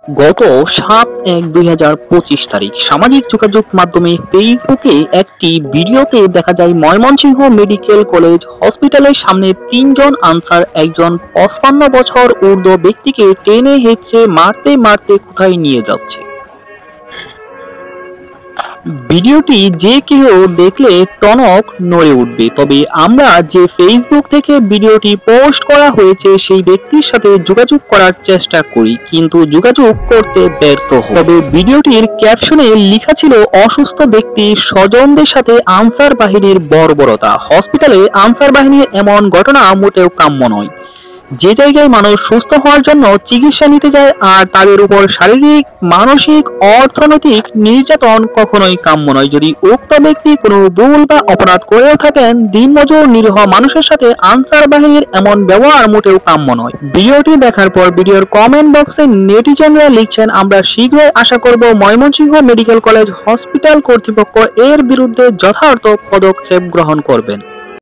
গত ৭/১/২০২৫ তারিখ সামাজিক যোগাযোগ মাধ্যমে ফেসবুকে একটি ভিডিওতে দেখা যায় ময়মনসিংহ মেডিকেল কলেজ হসপিটালের সামনে তিনজন আনসার একজন ৫৫ বছর ঊর্ধ্ব ব্যক্তিকে টেনে হেঁচড়ে মারতে মারতে কোথায় নিয়ে যাচ্ছে। ভিডিওটি যে কেউ দেখলে টনক নড়ে উঠবে। তবে আমরা যে ফেসবুক থেকে ভিডিওটি পোস্ট করা হয়েছে সেই ব্যক্তির সাথে যোগাযোগ করার চেষ্টা করি, কিন্তু যোগাযোগ করতে ব্যর্থ হই। তবে ভিডিওটির ক্যাপশনে লেখা ছিল, অসুস্থ ব্যক্তির স্বজনদের সাথে আনসার বাহিনীর বর্বরতা। হসপিটালে আনসার বাহিনীর এমন ঘটনা মোটেও কাম্য নয়। যে জায়গায় মানুষ সুস্থ হওয়ার জন্য চিকিৎসা নিতে যায় আর তাদের উপর শারীরিক, মানসিক, অর্থনৈতিক নির্যাতন কখনোই কাম্য নয়। যদি উক্ত ব্যক্তি কোনো ভুল বা অপরাধ করেও থাকেন, দিনমজুর নিরীহ মানুষের সাথে আনসার বাহিনীর এমন ব্যবহার মোটেও কাম্য নয়। ভিডিওটি দেখার পর ভিডিওর কমেন্ট বক্সে নেটিজনরা লিখছেন, আমরা শীঘ্রই আশা করব ময়মনসিংহ মেডিকেল কলেজ হসপিটাল কর্তৃপক্ষ এর বিরুদ্ধে যথাযথ পদক্ষেপ গ্রহণ করবেন।